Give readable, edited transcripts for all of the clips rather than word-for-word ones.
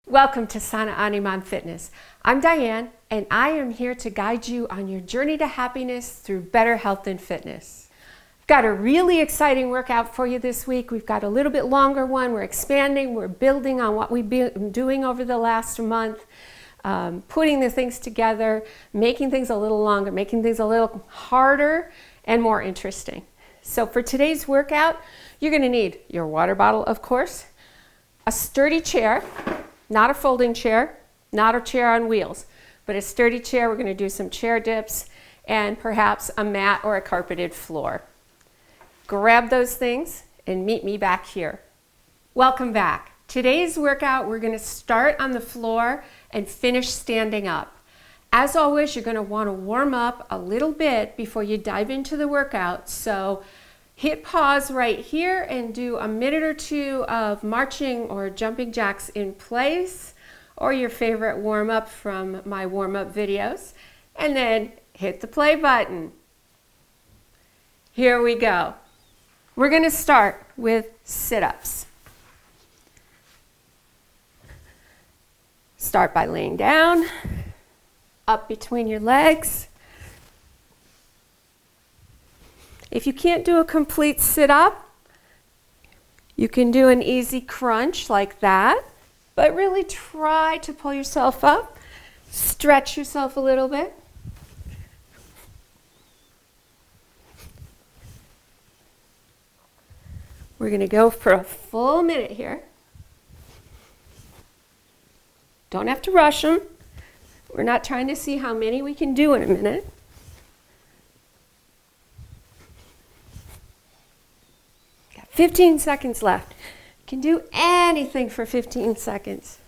Welcome to Sana Animan Fitness. I'm Diane, and I am here to guide you on your journey to happiness through better health and fitness. I've got a really exciting workout for you this week. We've got a little bit longer one. We're expanding, we're building on what we've been doing over the last month, putting the things together, making things a little longer, making things a little harder and more interesting. So for today's workout, you're going to need your water bottle, of course, a sturdy chair, not a folding chair, not a chair on wheels, but a sturdy chair. We're going to do some chair dips and perhaps a mat or a carpeted floor. Grab those things and meet me back here. Welcome back. Today's workout, we're going to start on the floor and finish standing up. As always, you're going to want to warm up a little bit before you dive into the workout. So hit pause right here and do a minute or two of marching or jumping jacks in place, or your favorite warm-up from my warm-up videos, and then hit the play button. Here we go. We're going to start with sit-ups. Start by laying down, up between your legs. If you can't do a complete sit-up, you can do an easy crunch like that, but really try to pull yourself up, stretch yourself a little bit. We're going to go for a full minute here. Don't have to rush them. We're not trying to see how many we can do in a minute. Got 15 seconds left. You can do anything for 15 seconds.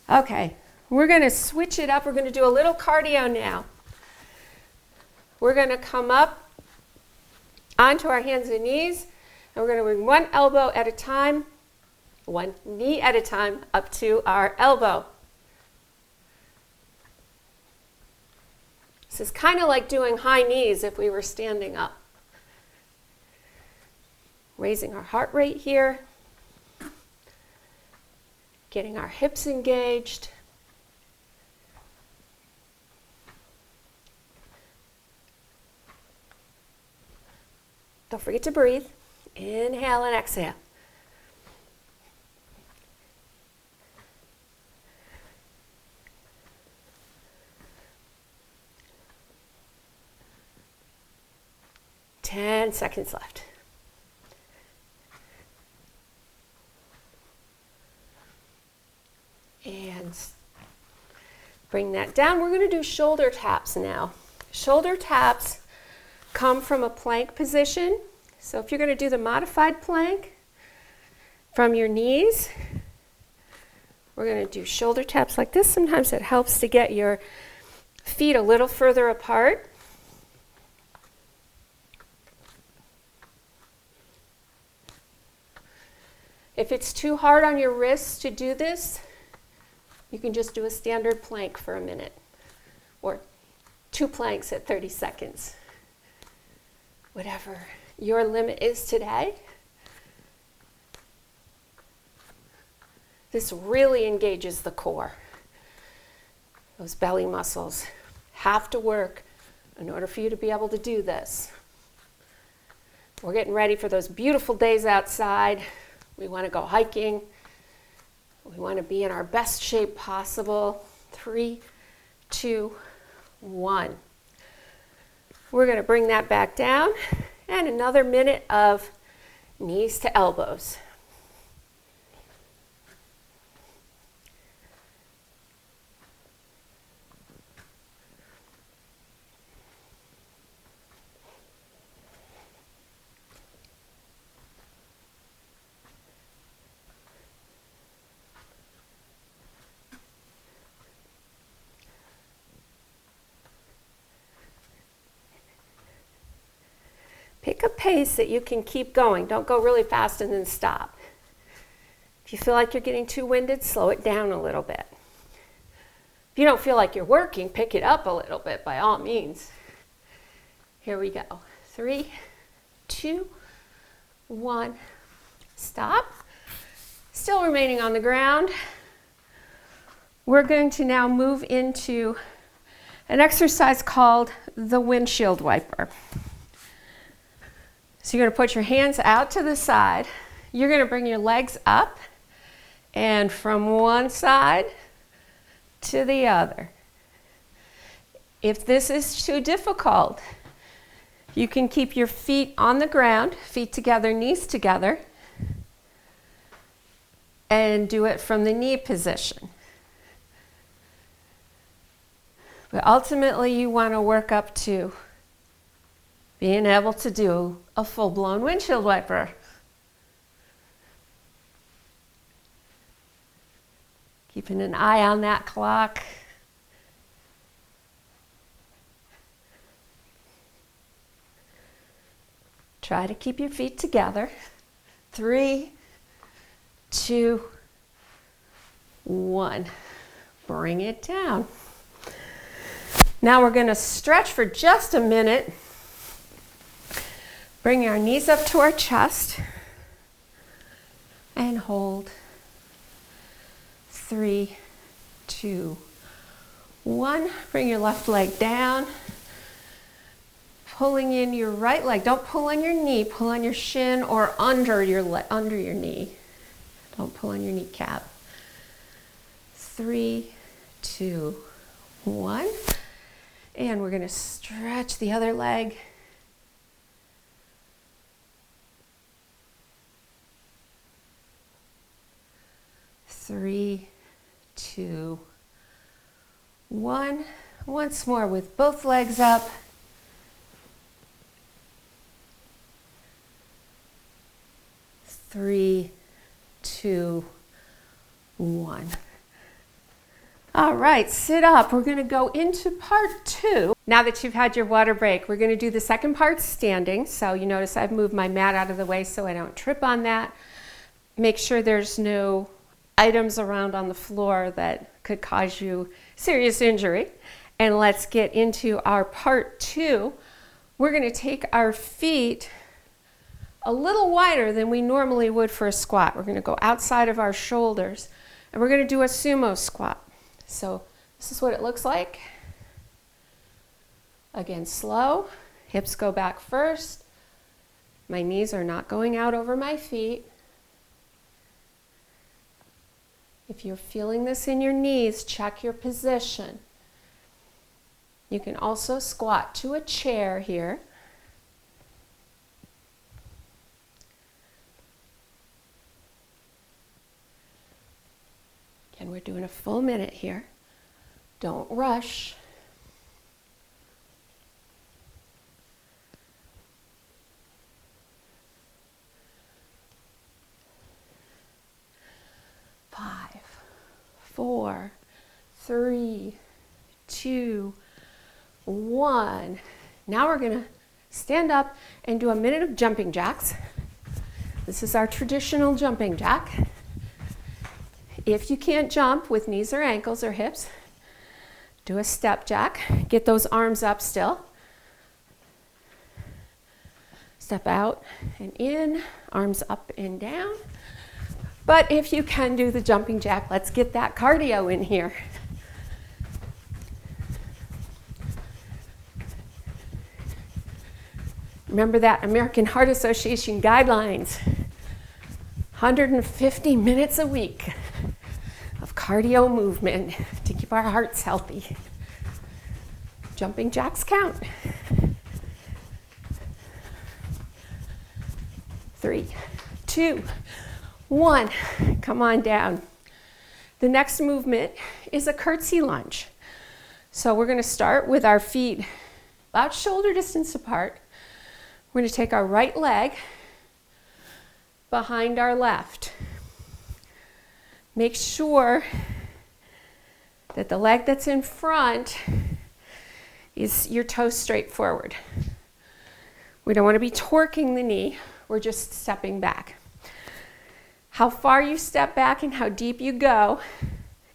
Okay, we're going to switch it up. We're going to do a little cardio now. We're going to come up onto our hands and knees, and we're going to bring one elbow at a time, one knee at a time, up to our elbow. This is kind of like doing high knees if we were standing up. Raising our heart rate here, getting our hips engaged. Don't forget to breathe. Inhale and exhale. Ten seconds left. And bring that down. We're going to do shoulder taps now. Shoulder taps come from a plank position. So if you're going to do the modified plank from your knees, we're going to do shoulder taps like this. Sometimes it helps to get your feet a little further apart. If it's too hard on your wrists to do this, you can just do a standard plank for a minute, or 2 planks at 30 seconds. Whatever your limit is today. This really engages the core. Those belly muscles have to work in order for you to be able to do this. We're getting ready for those beautiful days outside. We want to go hiking. We want to be in our best shape possible. 3, 2, 1. We're going to bring that back down, and another minute of knees to elbows. Pick a pace that you can keep going. Don't go really fast and then stop. If you feel like you're getting too winded, slow it down a little bit. If you don't feel like you're working, pick it up a little bit by all means. Here we go. 3, 2, 1. Stop. Still remaining on the ground. We're going to now move into an exercise called the windshield wiper. So you're going to put your hands out to the side. You're going to bring your legs up and from one side to the other. If this is too difficult, you can keep your feet on the ground, feet together, knees together, and do it from the knee position. But ultimately, you want to work up to being able to do a full-blown windshield wiper. Keeping an eye on that clock. Try to keep your feet together. 3, 2, 1. Bring it down. Now we're going to stretch for just a minute. Bring our knees up to our chest and hold. 3, 2, 1. Bring your left leg down. Pulling in your right leg. Don't pull on your knee. Pull on your shin or under your knee. Don't pull on your kneecap. 3, 2, 1. And we're going to stretch the other leg. Three, 2, 1. Once more with both legs up. Three, 2, 1. All right, sit up. We're going to go into part 2. Now that you've had your water break, we're going to do the second part standing. So you notice I've moved my mat out of the way so I don't trip on that. Make sure there's no items around on the floor that could cause you serious injury. And let's get into our part 2. We're going to take our feet a little wider than we normally would for a squat. We're going to go outside of our shoulders and we're going to do a sumo squat. So this is what it looks like. Again, slow. Hips go back first. My knees are not going out over my feet. If you're feeling this in your knees, check your position. You can also squat to a chair here. Again, we're doing a full minute here. Don't rush. Five, 4, 3, 2, 1. Now we're going to stand up and do a minute of jumping jacks. This is our traditional jumping jack. If you can't jump with knees or ankles or hips, do a step jack. Get those arms up still. Step out and in, arms up and down. But if you can do the jumping jack, let's get that cardio in here. Remember that American Heart Association guidelines. 150 minutes a week of cardio movement to keep our hearts healthy. Jumping jacks count. 3, 2, 1. Come on down. The next movement is a curtsy lunge. So we're going to start with our feet about shoulder distance apart. We're going to take our right leg behind our left. Make sure that the leg that's in front is your toes straight forward. We don't want to be torquing the knee. We're just stepping back. How far you step back and how deep you go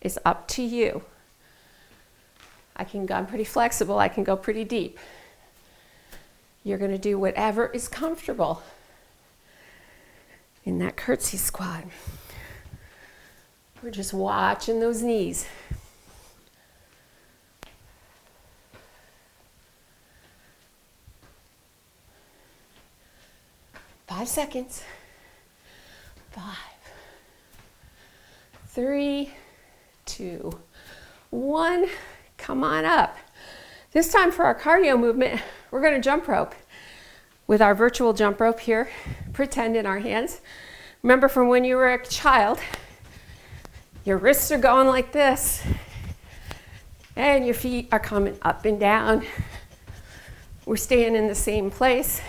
is up to you. I'm pretty flexible. I can go pretty deep. You're going to do whatever is comfortable in that curtsy squat. We're just watching those knees. Five seconds. 5, 3, 2, 1. Come on up. This time for our cardio movement, we're going to jump rope with our virtual jump rope here, pretend in our hands. Remember from when you were a child, your wrists are going like this, and your feet are coming up and down. We're staying in the same place.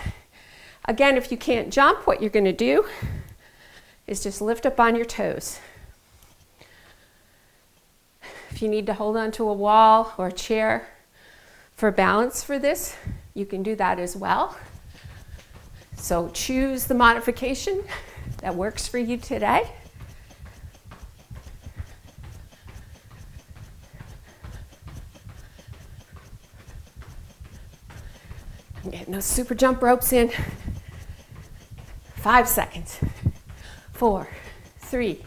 Again, if you can't jump, what you're going to do is just lift up on your toes. If you need to hold onto a wall or a chair for balance for this, you can do that as well. So choose the modification that works for you today. I'm getting those super jump ropes in. 5 seconds. 4, 3,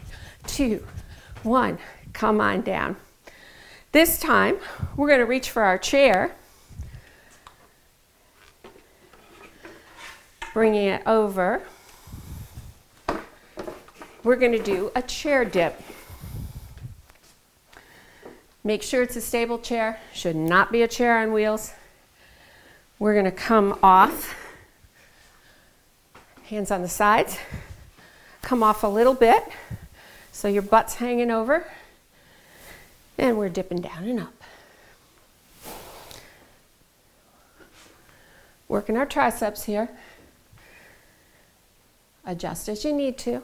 2, 1. Come on down. This time, we're going to reach for our chair. Bringing it over. We're going to do a chair dip. Make sure it's a stable chair. Should not be a chair on wheels. We're going to come off. Hands on the sides. Come off a little bit so your butt's hanging over. And we're dipping down and up. Working our triceps here. Adjust as you need to.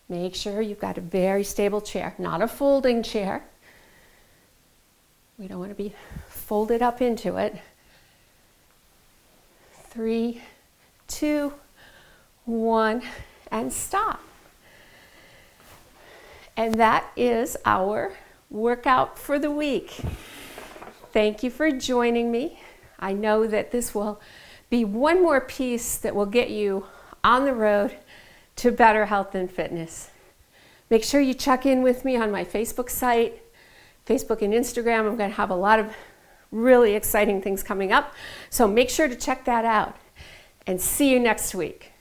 Make sure you've got a very stable chair, not a folding chair. We don't want to be folded up into it. 3, 2, 1, and stop. And that is our workout for the week. Thank you for joining me. I know that this will be one more piece that will get you on the road to better health and fitness. Make sure you check in with me on my Facebook site, Facebook and Instagram. I'm going to have a lot of really exciting things coming up. So make sure to check that out and see you next week.